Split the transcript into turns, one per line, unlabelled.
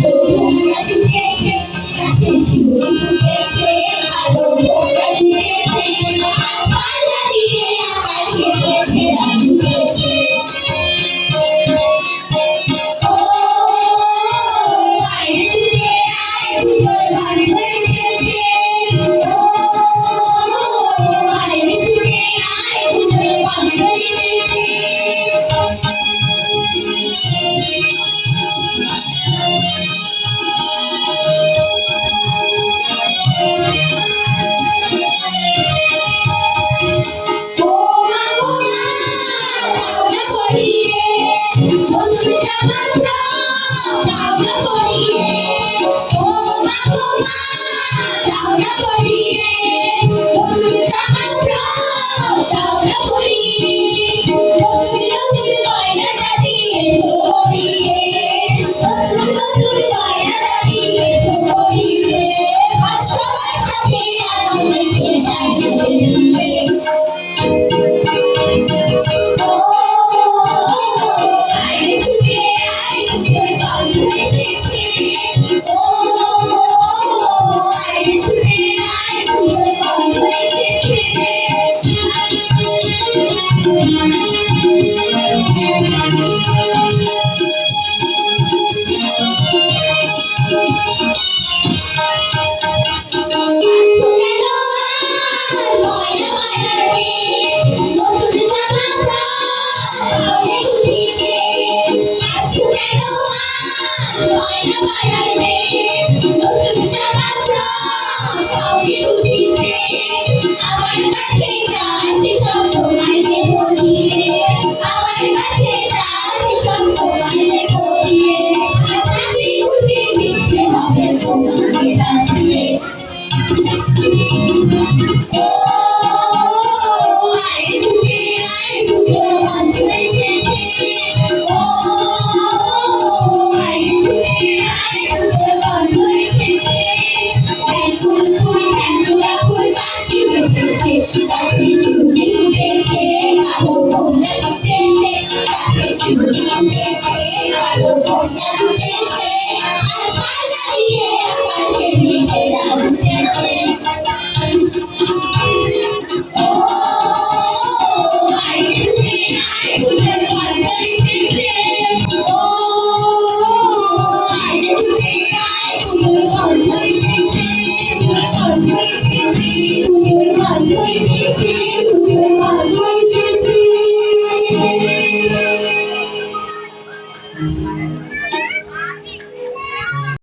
ভোমরা ঢুকেছে গাছে শিউলি ঢুকেছে কালো ভোমরা ঢুকেছে আজ পাল্লা দিয়ে আকাশে ফেরা ঢুকেছে ও আয় ছুটে আয় পুজোর গন্ধ এসেছে ও আয় ছুটে আয় পুজোর গন্ধ এসেছে ও মা গো মা দাও না করিয়ে নতুন জামার ফ্রক দাও না করিয়ে ও মা গো মা দাও না করিয়ে নতুন জামার ফ্রক দাও না করিয়ে নতুন নতুন গয়না সাজিয়ে এসো পরিয়ে নতুন নতুন গয়না সাজিয়ে এসো পরিয়ে সবার সাথে আনন্দে জানতে পেরিয়ে ও আয় ছুটে আয় পুজোর গন্ধ এসেছে ও আয় ছুটে আয় পুজোর গন্ধ এসেছে আছো কেন আর গয়না বানার মেয়ে নতুন জামা ফ্রক কাউকে বুঝিয়েছে আছো কেন আর গয়না বানার মেয়ে নতুন জামা ফ্রক কাউকে বুঝিয়েছে আমার কাছে